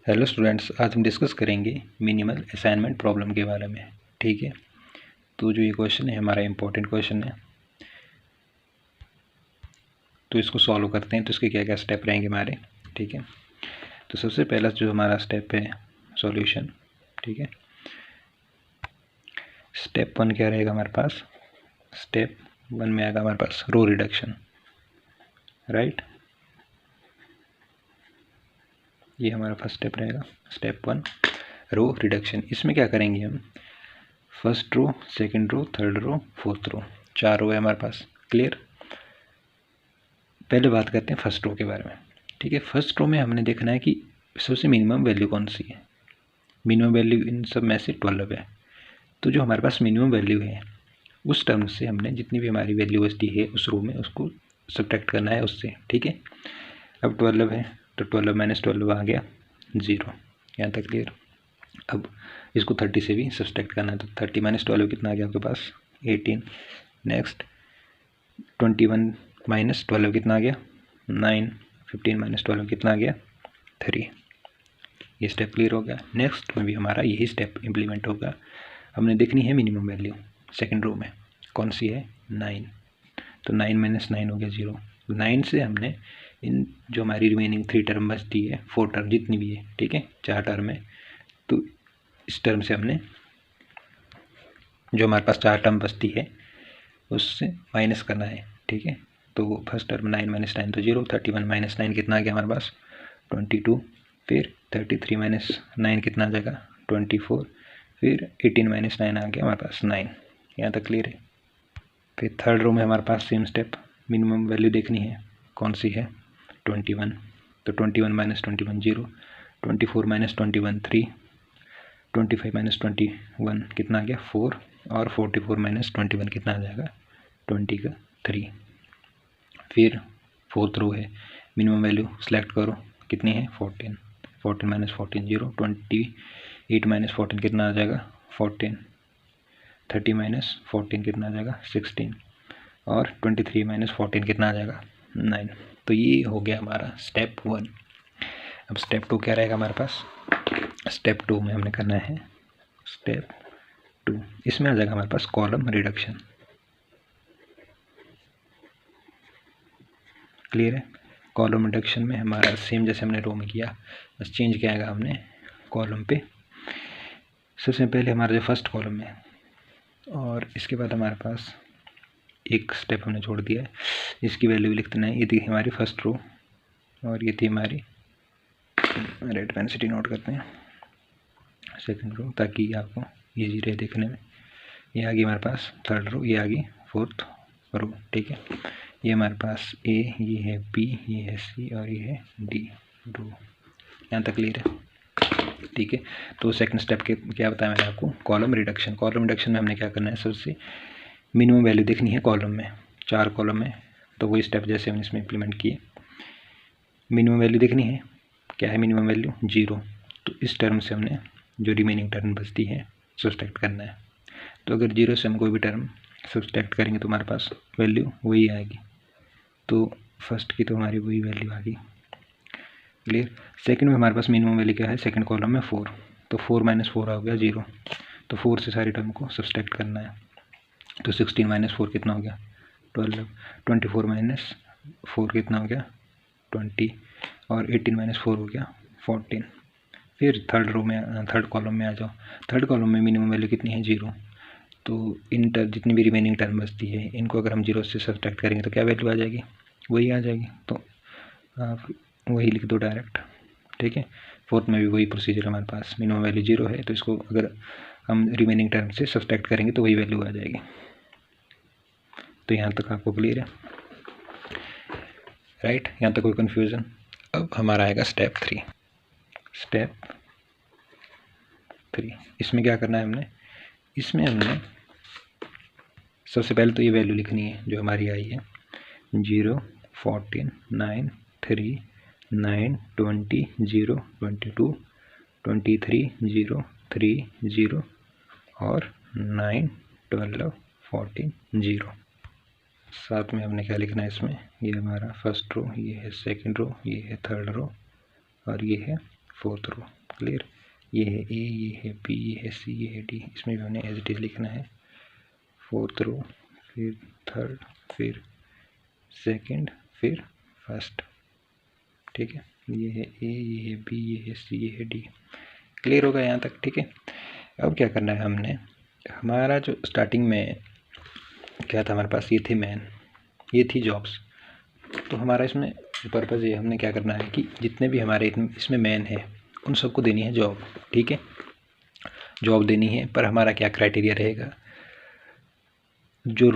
Hello students, आज हम discuss करेंगे मिनिमल असाइनमेंट प्रॉब्लम के बारे में। ठीक है, तो जो ये क्वेश्चन है हमारा इम्पोर्टेंट क्वेश्चन है, तो इसको सॉल्व करते हैं। तो इसके क्या क्या स्टेप रहेंगे हमारे। ठीक है, तो सबसे पहला जो हमारा स्टेप है सॉल्यूशन। ठीक है, स्टेप 1 क्या रहेगा हमारे पास। स्टेप 1 में आएगा हमारे पास रो रिडक्शन। राइट, ये हमारा फर्स्ट स्टेप रहेगा। Step 1 row reduction. इसमें क्या करेंगे हम, first row, second row, third row, fourth row, 4 row है हमारे पास। क्लियर। पहले बात करते हैं फर्स्ट रो के बारे में। ठीक है, फर्स्ट रो में हमने देखना है कि सबसे मिनिमम वैल्यू कौन सी है। मिनिमम वैल्यू इन सब में से 12 है। तो जो हमारे पास मिनिमम वैल्यू है उस टर्म से हमने जितनी भी हमारी वैल्यू बचती है उस रो में उसको सब्ट्रैक्ट करना है उससे। ठीक है, अब 12 है तो 12 माइनस 12 आ गया 0। यहाँ तक क्लियर। अब इसको 30 से भी सब्ट्रैक्ट करना है, तो 30 माइनस 12 कितना आ गया आपके पास 18। नेक्स्ट 21 माइनस 12 कितना आ गया 9। 15 माइनस 12 कितना आ गया 3। ये स्टेप क्लियर हो गया। नेक्स्ट में भी हमारा यही स्टेप इम्प्लीमेंट होगा। हमने देखनी है मिनिमम वैल्यू सेकंड रो में कौन सी है 9। तो 9 माइनस 9 हो गया 0। 9 से हमने इन जो हमारी रिमेनिंग 3 टर्म बचती है, 4 टर्म जितनी भी है, ठीक है 4 टर्म है, तो इस टर्म से हमने जो हमारे पास 4 टर्म बचती है उससे माइनस करना है। ठीक है, तो फर्स्ट टर्म 9 माइनस 9 तो 0। 31 माइनस 9 कितना आ गया हमारे पास 22। फिर 33 माइनस 9 कितना आ जाएगा 24। फिर 18 माइनस 9 आ गया हमारे पास 9। यहाँ तक क्लियर है। फिर थर्ड रो में हमारे पास सेम स्टेप, मिनिमम वैल्यू देखनी है कौन सी है 21। तो 21 माइनस 21 0। 24 माइनस 21 3। 25 माइनस 21 कितना आ गया 4। और 44 माइनस 21 कितना आ जाएगा 20 का 3। फिर फोर्थ रो है, मिनिमम वैल्यू सेलेक्ट करो कितनी है 14। 14 माइनस 14 0। 28 माइनस 14 कितना आ जाएगा 14। 30 माइनस 14 कितना आ जाएगा 16। और 23 माइनस 14 कितना आ जाएगा 9। तो ये हो गया हमारा स्टेप 1। अब स्टेप 2 क्या रहेगा हमारे पास। स्टेप 2 में हमने करना है स्टेप 2। इसमें आ जाएगा हमारे पास कॉलम रिडक्शन। क्लियर है। कॉलम रिडक्शन में हमारा सेम जैसे हमने रो में किया, बस चेंज किया आएगा हमने कॉलम पे। सबसे पहले हमारा जो फर्स्ट कॉलम है और इसके बाद हमारे पास एक स्टेप हमने छोड़ दिया है, इसकी वैल्यू लिख देना है। ये थी हमारी फर्स्ट रो और ये थी हमारी, रेड पेन से नोट करते हैं, सेकंड रो, ताकि आपको ईजी रहे देखने में। ये आ गई हमारे पास थर्ड रो, ये आ गई फोर्थ रो। ठीक है, ये हमारे पास ए, ये है बी, ये है सी और ये है डी रो। यहाँ तक क्लियर है। ठीक है, तो सेकंड स्टेप के क्या बताया मैंने आपको, कॉलम रिडक्शन। कॉलम रिडक्शन में हमने क्या करना है, सबसे मिनिमम वैल्यू देखनी है कॉलम में, 4 कॉलम है, तो वही स्टेप जैसे हमने इसमें इम्प्लीमेंट किए। मिनिमम वैल्यू देखनी है, क्या है मिनिमम वैल्यू 0। तो इस टर्म से हमने जो रिमेनिंग टर्म बचती है सब्ट्रैक्ट करना है। तो अगर 0 से हम कोई भी टर्म सब्ट्रैक्ट करेंगे तो हमारे पास वैल्यू वही आएगी। तो फर्स्ट की तो हमारी वही वैल्यू आ गई। क्लियर। सेकंड में हमारे पास मिनिमम वैल्यू क्या है, सेकंड कॉलम में 4। तो 4 माइनस 4 हो गया 0। तो 4 से सारी टर्म को सब्ट्रैक्ट करना है। तो 16 माइनस 4 कितना हो गया 12। 24 माइनस 4 कितना हो गया 20। और 18 माइनस 4 हो गया 14। फिर थर्ड रो में, थर्ड कॉलम में आ जाओ। थर्ड कॉलम में मिनिमम वैल्यू कितनी है 0। तो इन जितनी भी रिमेनिंग टर्म बचती है इनको अगर हम 0 से सब्ट्रैक्ट करेंगे तो क्या वैल्यू आ जाएगी, वही आ जाएगी। तो आप वही लिख दो डायरेक्ट। ठीक है, फोर्थ में भी वही प्रोसीजर हमारे पास, मिनिमम वैल्यू 0 है तो इसको अगर हम रिमेनिंग टर्म से सब्ट्रैक्ट करेंगे तो वही वैल्यू आ जाएगी। तो यहाँ तक आपको क्लियर है, राइट। यहाँ तक कोई कन्फ्यूज़न। अब हमारा आएगा स्टेप 3। स्टेप 3 इसमें क्या करना है हमने, इसमें हमने सबसे पहले तो ये वैल्यू लिखनी है जो हमारी आई है 0, 14, 9, 3, 9, 20, 0, 22, 23, 0, 3, 0 और 9, 12, 14, 0। साथ में हमने क्या लिखना है इसमें, ये हमारा फर्स्ट रो, ये है सेकंड रो, ये है थर्ड रो और ये है फोर्थ रो। क्लियर। ये है ए, ये है बी, ये है सी, ये है डी, इसमें भी हमने एज इट इज लिखना है। फोर्थ रो, फिर थर्ड, फिर सेकंड, फिर फर्स्ट, ठीक है। ये है ए, ये है बी, ये है सी, ये है डी। क्लियर होगा यहाँ तक, ठीक है। अब क्या करना है हमने, हमारा जो स्टार्टिंग में क्या था हमारे पास, ये थे मैन, ये थी जॉब्स। तो हमारा इसमें पर्पज़ ये, हमने क्या करना है कि जितने भी हमारे इसमें मैन है उन सबको देनी है जॉब, ठीक है। जॉब देनी है, पर हमारा क्या क्राइटेरिया रहेगा, जो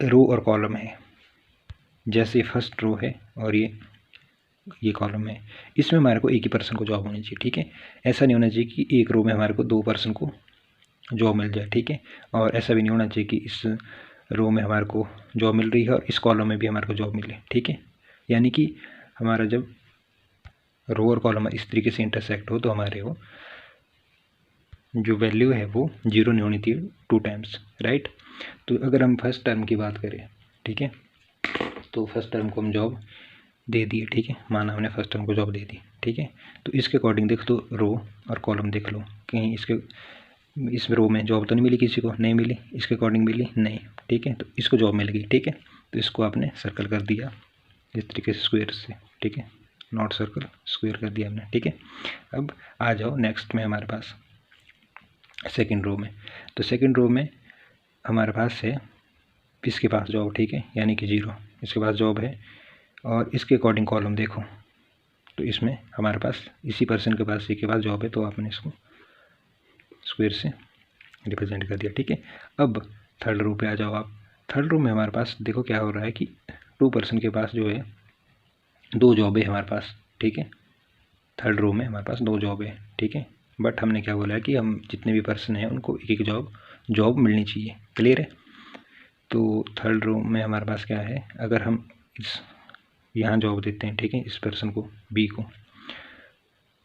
रो और कॉलम है, जैसे फर्स्ट रो है और ये कॉलम है, इसमें हमारे को एक ही पर्सन को जॉब होनी चाहिए, ठीक है। ऐसा नहीं होना चाहिए कि एक रो में हमारे को 2 पर्सन को जॉब मिल जाए, ठीक है। और ऐसा भी नहीं होना चाहिए कि इस रो में हमारे को जॉब मिल रही है और इस कॉलम में भी हमारे को जॉब मिले, ठीक है। यानी कि हमारा जब रो और कॉलम इस तरीके से इंटरसेक्ट हो तो हमारे वो जो वैल्यू है वो 0 नहीं होनी चाहिए 2 टाइम्स, राइट। तो अगर हम फर्स्ट टर्म की बात करें, ठीक है, तो फर्स्ट टर्म को हम जॉब दे दिए, ठीक है, माना हमने फर्स्ट टर्म को जॉब दे दी, ठीक है। तो इसके अकॉर्डिंग देख लो, रो और कॉलम देख लो, कहीं इस रो में जॉब तो नहीं मिली, किसी को नहीं मिली, इसके अकॉर्डिंग मिली नहीं, ठीक है। तो इसको जॉब मिल गई, ठीक है। तो इसको आपने सर्कल कर दिया इस तरीके से स्क्वायर से, ठीक है, नॉट सर्कल, स्क्वायर कर दिया हमने, ठीक है। अब आ जाओ नेक्स्ट में हमारे पास सेकंड रो में। तो सेकंड रो में हमारे पास है इसके पास जॉब, ठीक है, यानी कि 0, इसके पास जॉब है। और इसके अकॉर्डिंग कॉलम देखो, तो इसमें हमारे पास इसी पर्सन के पास, के पास जॉब है, तो आपने इसको स्क्वायर से रिप्रेजेंट कर दिया, ठीक है। अब थर्ड रो पे आ जाओ आप। थर्ड रो में हमारे पास देखो क्या हो रहा है कि 2 पर्सन के पास जो है 2 जॉब है हमारे पास, ठीक है। थर्ड रो में हमारे पास 2 जॉब है, ठीक है। बट हमने क्या बोला है कि हम जितने भी पर्सन हैं उनको एक एक जॉब मिलनी चाहिए, क्लियर है। तो थर्ड रो में हमारे पास क्या है, अगर हम यहाँ जॉब देते हैं, ठीक है, इस पर्सन को, बी को,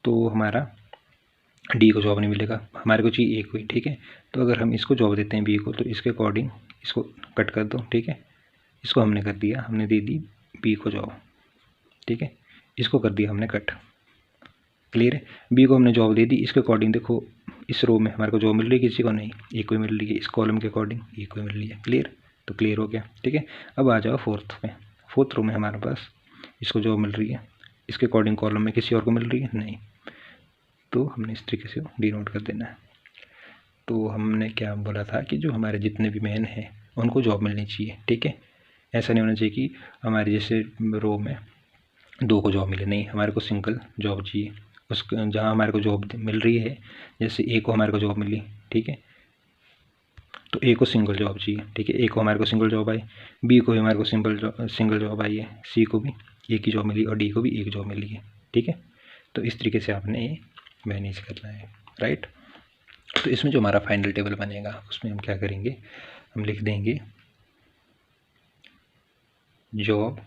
तो हमारा डी को जॉब नहीं मिलेगा, हमारे को चाहिए ए को ही, ठीक है। तो अगर हम इसको जॉब देते हैं बी को, तो इसके अकॉर्डिंग इसको कट कर दो, ठीक है। इसको हमने कर दिया, हमने दे दी बी को जॉब, ठीक है, इसको कर दिया हमने कट, क्लियर है। बी को हमने जॉब दे दी, इसके अकॉर्डिंग देखो इस रो में हमारे को जॉब मिल रही है, किसी को नहीं, ए को मिल रही है, इस कॉलम के अकॉर्डिंग ए को मिल रही है, क्लियर। तो क्लियर हो गया, ठीक है। अब आ जाओ फोर्थ में। फोर्थ रो में हमारे पास इसको जॉब मिल रही है, इसके अकॉर्डिंग कॉलम में किसी और को मिल रही है नहीं, तो हमने इस तरीके से डिनोट कर देना है। तो हमने क्या बोला था कि जो हमारे जितने भी मैन हैं उनको जॉब मिलनी चाहिए, ठीक है। ऐसा नहीं होना चाहिए कि हमारे जैसे रो में 2 को जॉब मिले, नहीं, हमारे को सिंगल जॉब चाहिए। उस जहाँ हमारे को जॉब मिल रही है, जैसे ए को हमारे को जॉब मिली, ठीक है, तो ए को सिंगल जॉब चाहिए, ठीक है, ए को हमारे को सिंगल जॉब आई, बी को भी हमारे को सिंगल जॉब आई है, सी को भी एक ही जॉब मिली और डी को भी एक जॉब मिली है, ठीक है। तो इस तरीके से आपने ये मैनेज करना है, राइट। तो इसमें जो हमारा फाइनल टेबल बनेगा उसमें हम क्या करेंगे, हम लिख देंगे जॉब,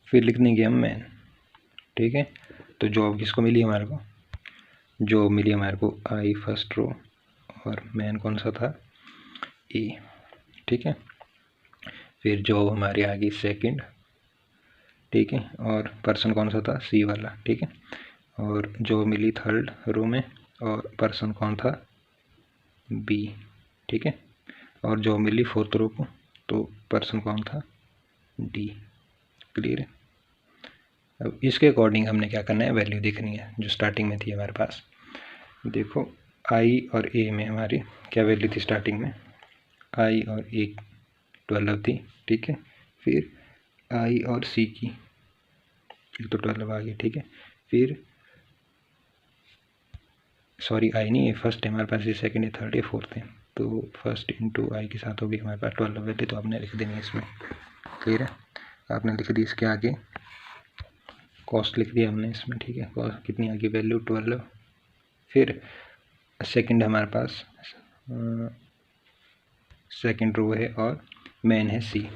फिर लिख देंगे हम मैन, ठीक है। तो जॉब किसको मिली हमारे को, जॉब मिली हमारे को आई फर्स्ट रो, और मैन कौन सा था, ए, ठीक है। फिर जॉब हमारी आ गई सेकंड, ठीक है, और पर्सन कौन सा था, सी वाला, ठीक है। और जॉब मिली थर्ड रो में, और पर्सन कौन था, बी, ठीक है। और जॉब मिली फोर्थ रो को, तो पर्सन कौन था, डी, क्लियर है। अब इसके अकॉर्डिंग हमने क्या करना है, वैल्यू देखनी है जो स्टार्टिंग में थी हमारे पास। देखो आई और ए में हमारी क्या वैल्यू थी स्टार्टिंग में, आई और ए 12 थी, ठीक है। फिर आई और सी की तो 12 आ गई, ठीक है। फिर सॉरी आई नहीं, ये फर्स्ट है हमारे पास, ये सेकंड है, थर्ड है, फोर्थ है, तो फर्स्ट इंटू आई के साथ होगी हमारे पास 12 वैल्यू, तो आपने लिख देनी है इसमें, क्लियर है। आपने लिख दी इसके आगे कॉस्ट लिख दिया हमने इसमें, ठीक है, कॉस्ट कितनी आ गई, वैल्यू 12। फिर सेकंड हमारे पास सेकंड रो है और मैन है सी,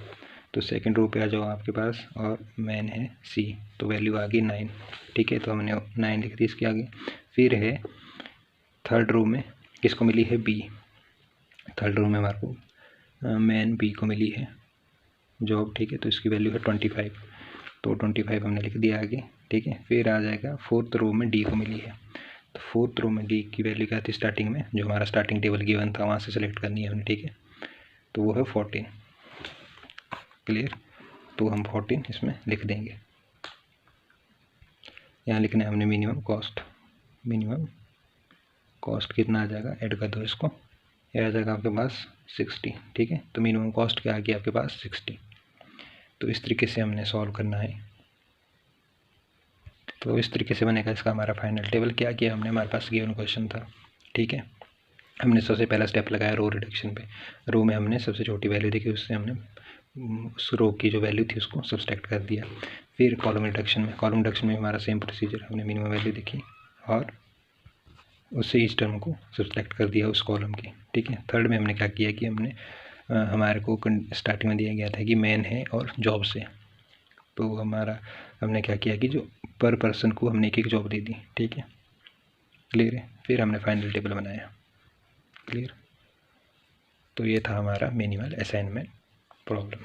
तो सेकंड रो पे आ जाओ आपके पास, और मैन है सी, तो वैल्यू आ गई 9, ठीक है। तो हमने 9 लिख दी इसके आगे। फिर है थर्ड रो में किसको मिली है, बी, थर्ड रो में हमारे को मैन बी को मिली है जॉब, ठीक है। तो इसकी वैल्यू है 25, तो 25 हमने लिख दिया आगे। ठीक है। फिर आ जाएगा फोर्थ रो में डी को मिली है, तो फोर्थ रो में डी की वैल्यू क्या थी स्टार्टिंग में, जो हमारा स्टार्टिंग टेबल गिवन था वहाँ से सेलेक्ट करनी है हमने, ठीक है। तो वो है 14, क्लियर। तो हम 14 इसमें लिख देंगे। यहाँ लिखना है हमने मिनिमम कॉस्ट कितना आ जाएगा, ऐड कर दो इसको, यह आ जाएगा आपके पास 60, ठीक है। तो मिनिमम कॉस्ट क्या आ गया आपके पास 60। तो इस तरीके से हमने सॉल्व करना है। तो इस तरीके से बनेगा इसका हमारा फाइनल टेबल। क्या किया हमने, हमारे पास गिवन क्वेश्चन था, ठीक है। हमने सबसे पहला स्टेप लगाया रो रिडक्शन पे। रो में हमने सबसे छोटी वैल्यू देखी, उससे हमने उस रो की जो वैल्यू थी उसको सब्सट्रैक्ट कर दिया। फिर कॉलम रिडक्शन में हमारा सेम प्रोसीजर, हमने मिनिमम वैल्यू देखी और उससे इस टर्म को सब्सट्रैक्ट कर दिया उस कॉलम की, ठीक है। थर्ड में हमने क्या किया कि हमने हमारे को स्टार्टिंग में दिया गया था कि मैन है और जॉब से, तो हमने क्या किया कि जो पर पर्सन को हमने एक जॉब दे दी, ठीक है, क्लियर है। फिर हमने फाइनल टेबल बनाया, क्लियर। तो ये था हमारा मिनिमल असाइनमेंट प्रॉब्लम।